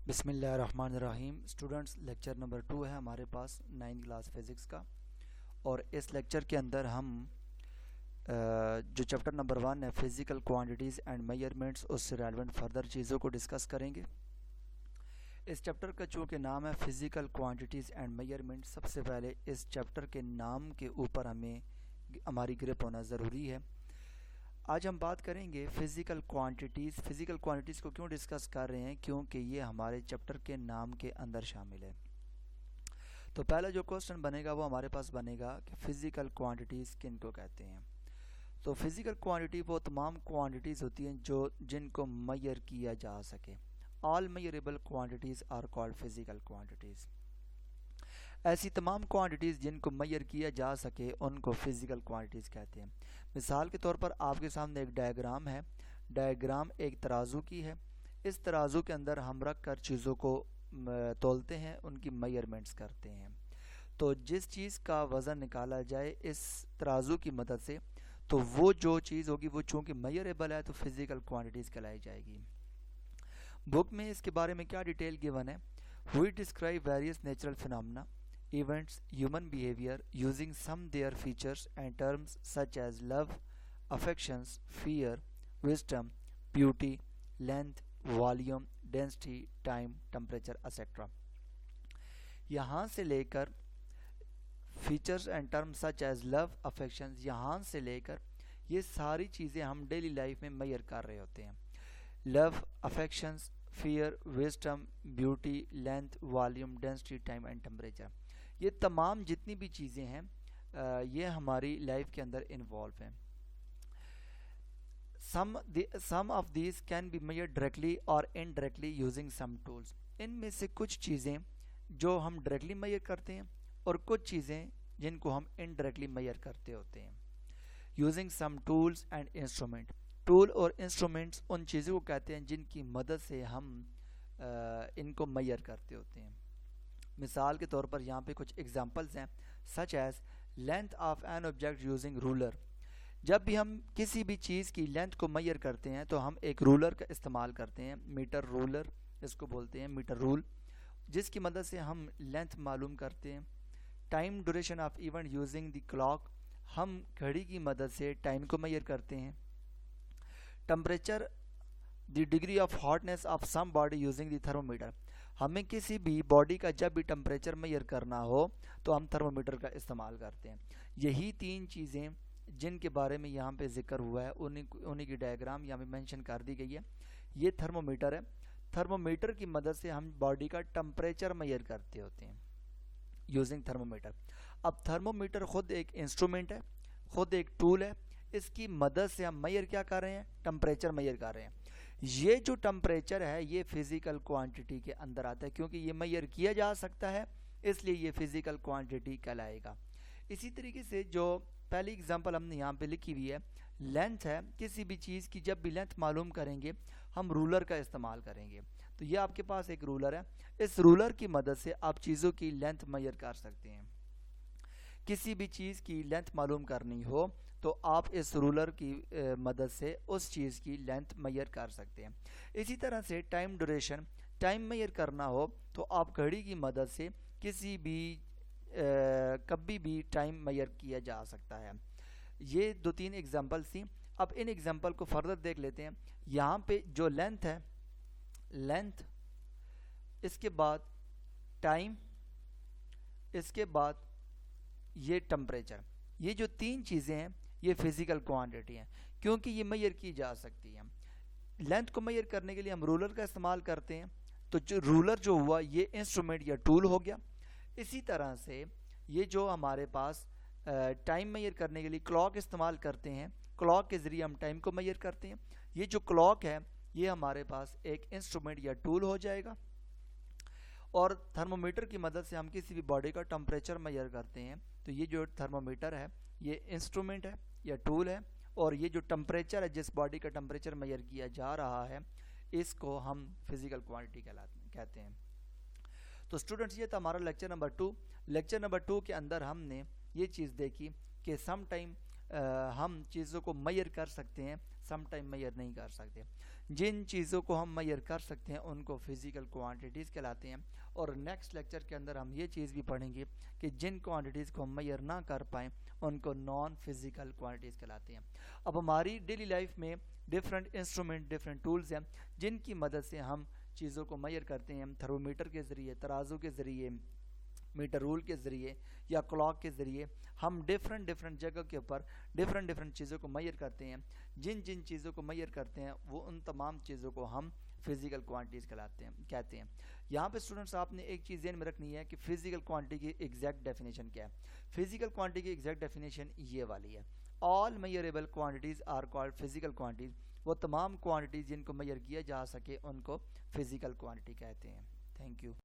बिस्मिल्लाहिर्रहमानिर्रहीम। Students, lecture number 2 है हमारे पास 9th क्लास फिज़िक्स का। और इस लेक्चर के अंदर हम जो चैप्टर नंबर 1 है फिज़िकल क्वांटिटीज़ एंड मेजरमेंट्स, उससे रेलेवेंट फर्दर चीज़ों को डिस्कस करेंगे। इस चैप्टर का चूँकि नाम है फिज़िकल क्वांटिटीज़ एंड मेजरमेंट्स, सबसे पहले इस चैप्टर के नाम के ऊपर हमारी ग्रिप होना ज़रूरी है। आज हम बात करेंगे फ़िज़िकल क्वांटिटीज़। फ़िज़िकल क्वांटिटीज़ को क्यों डिस्कस कर रहे हैं? क्योंकि ये हमारे चैप्टर के नाम के अंदर शामिल है। तो पहला जो क्वेश्चन बनेगा वो हमारे पास बनेगा कि फ़िज़िकल क्वांटिटीज़ किन को कहते हैं। तो फ़िज़िकल क्वांटिटी वो तमाम क्वांटिटीज़ होती हैं जिनको मेजर किया जा सके। All measurable quantities are called physical quantities. ऐसी तमाम क्वांटिटीज़ जिनको मेजर किया जा सके उनको फ़िज़िकल क्वांटिटीज़ कहते हैं। मिसाल के तौर पर आपके सामने एक डायग्राम है। डायग्राम एक तराजू की है। इस तराजू के अंदर हम रख कर चीज़ों को तोलते हैं, उनकी मेजरमेंट्स करते हैं। तो जिस चीज़ का वज़न निकाला जाए इस तराजू की मदद से, तो वो जो चीज़ होगी वो चूँकि मेजरेबल है तो फ़िज़िकल क्वांटिटीज़ कहलाई जाएगी। बुक में इसके बारे में क्या डिटेल गिवन है? We describe various natural phenomena, events, human behavior using some their features and terms such as love, affections, fear, wisdom, beauty, length, volume, density, time, temperature, etc. यहाँ से लेकर features and terms such as love, affections, यहाँ से लेकर ये सारी चीज़ें हम डेली लाइफ में मेजर कर रहे होते हैं। Love, affections, fear, wisdom, beauty, length, volume, density, time and temperature, ये तमाम जितनी भी चीज़ें हैं ये हमारी लाइफ के अंदर इन्वॉल्व हैं। Some of these can be measured directly और इनडायरेक्टली यूजिंग सम टूल्स। इनमें से कुछ चीज़ें जो हम डायरेक्टली मेजर करते हैं और कुछ चीज़ें जिनको हम इनडायरेक्टली मेजर करते होते हैं। Using some tools and instrument. Tool और इंस्ट्रूमेंट्स उन चीज़ों को कहते हैं जिनकी मदद से हम इनको मेजर करते होते हैं। मिसाल के तौर पर यहाँ पे कुछ एग्जांपल्स हैं, such as length of an object using ruler. जब भी हम किसी भी चीज़ की लेंथ को मेजर करते हैं तो हम एक रूलर का इस्तेमाल करते हैं। मीटर रूलर इसको बोलते हैं, मीटर रूल, जिसकी मदद से हम लेंथ मालूम करते हैं। Time duration of event using the clock, हम घड़ी की मदद से टाइम को मेजर करते हैं। Temperature, the degree of hotness of some body using the thermometer, हमें किसी भी बॉडी का जब भी टेम्परेचर मेजर करना हो तो हम थर्मोमीटर का इस्तेमाल करते हैं। यही तीन चीज़ें जिनके बारे में यहाँ पे जिक्र हुआ है उन्हीं की डायग्राम यहाँ पे मेंशन कर दी गई है। ये थर्मोमीटर है। थर्मोमीटर की मदद से हम बॉडी का टेम्परेचर मेजर करते होते हैं यूजिंग थर्मोमीटर। अब थर्मोमीटर खुद एक इंस्ट्रूमेंट है, खुद एक टूल है। इसकी मदद से हम मेजर क्या कर रहे हैं? टेम्परेचर मेजर कर रहे हैं। ये जो टेम्परेचर है ये फिज़िकल क्वांटिटी के अंदर आता है, क्योंकि ये मेजर किया जा सकता है, इसलिए ये फिज़िकल क्वांटिटी कहलाएगा। इसी तरीके से जो पहली एग्जांपल हमने यहाँ पे लिखी हुई है, लेंथ है। किसी भी चीज़ की जब भी लेंथ मालूम करेंगे हम रूलर का इस्तेमाल करेंगे। तो ये आपके पास एक रूलर है। इस रूलर की मदद से आप चीज़ों की लेंथ मेजर कर सकते हैं। किसी भी चीज़ की लेंथ मालूम करनी हो तो आप इस रूलर की मदद से उस चीज़ की लेंथ मेजर कर सकते हैं। इसी तरह से टाइम ड्यूरेशन, टाइम मेजर करना हो तो आप घड़ी की मदद से किसी भी कभी भी टाइम मेजर किया जा सकता है। ये 2-3 एग्जांपल्स थी। अब इन एग्जांपल को फर्दर देख लेते हैं। यहाँ पे जो लेंथ है, लेंथ, इसके बाद टाइम, इसके बाद ये टेम्परेचर, ये जो तीन चीज़ें हैं ये फिज़िकल क्वांटिटी हैं, क्योंकि ये मेजर की जा सकती है। लेंथ को मेजर करने के लिए हम रूलर का इस्तेमाल करते हैं, तो जो रूलर जो हुआ ये इंस्ट्रूमेंट या टूल हो गया। इसी तरह से ये जो हमारे पास टाइम मेजर करने के लिए क्लॉक इस्तेमाल करते हैं, क्लॉक के ज़रिए हम टाइम को मेजर करते हैं। ये जो क्लॉक है ये हमारे पास एक इंस्ट्रूमेंट या टूल हो जाएगा। और थर्मोमीटर की मदद से हम किसी भी बॉडी का टेम्परेचर मेजर करते हैं। तो ये जो थर्मोमीटर है ये इंस्ट्रूमेंट है या टूल है, और ये जो टेम्परेचर है, जिस बॉडी का टेम्परेचर मेजर किया जा रहा है, इसको हम फिज़िकल क्वांटिटी कहते हैं। तो स्टूडेंट्स, ये था हमारा लेक्चर नंबर 2। लेक्चर नंबर 2 के अंदर हमने ये चीज़ देखी कि सम टाइम हम चीज़ों को मेजर कर सकते हैं, सम टाइम मेजर नहीं कर सकते। जिन चीज़ों को हम मैयर कर सकते हैं उनको फिज़िकल क्वांटिटीज़ कहलाते हैं। और नेक्स्ट लेक्चर के अंदर हम ये चीज़ भी पढ़ेंगे कि जिन क्वांटिटीज़ को हम मैयर ना कर पाएँ उनको नॉन फिज़िकल क्वांटिटीज़ कहलाते हैं। अब हमारी डेली लाइफ में डिफरेंट इंस्ट्रूमेंट, डिफरेंट टूल्स हैं जिनकी मदद से हम चीज़ों को मैयर करते हैं। थर्मोमीटर के ज़रिए, तराजू के ज़रिए, मीटर रूल के ज़रिए या क्लॉक के ज़रिए हम डिफरेंट जगह के ऊपर डिफरेंट चीज़ों को मैयर करते हैं। जिन जिन चीज़ों को मैयर करते हैं वो उन तमाम चीज़ों को हम फिज़िकल क्वांटिटीज़ कहते हैं। यहाँ पे स्टूडेंट्स आपने एक चीज़ ध्यान में रखनी है कि फिज़िकल क्वांटिटी की एग्जैक्ट डेफिनेशन क्या है। फिज़िकल क्वांटिटी की एग्जैक्ट डेफिनेशन ये वाली है, all measurable quantities are called physical quantities. वो तमाम क्वांटिटीज़ जिनको मैयर किया जा सके उनको फिज़िकल क्वांटिटी कहते हैं। Thank you.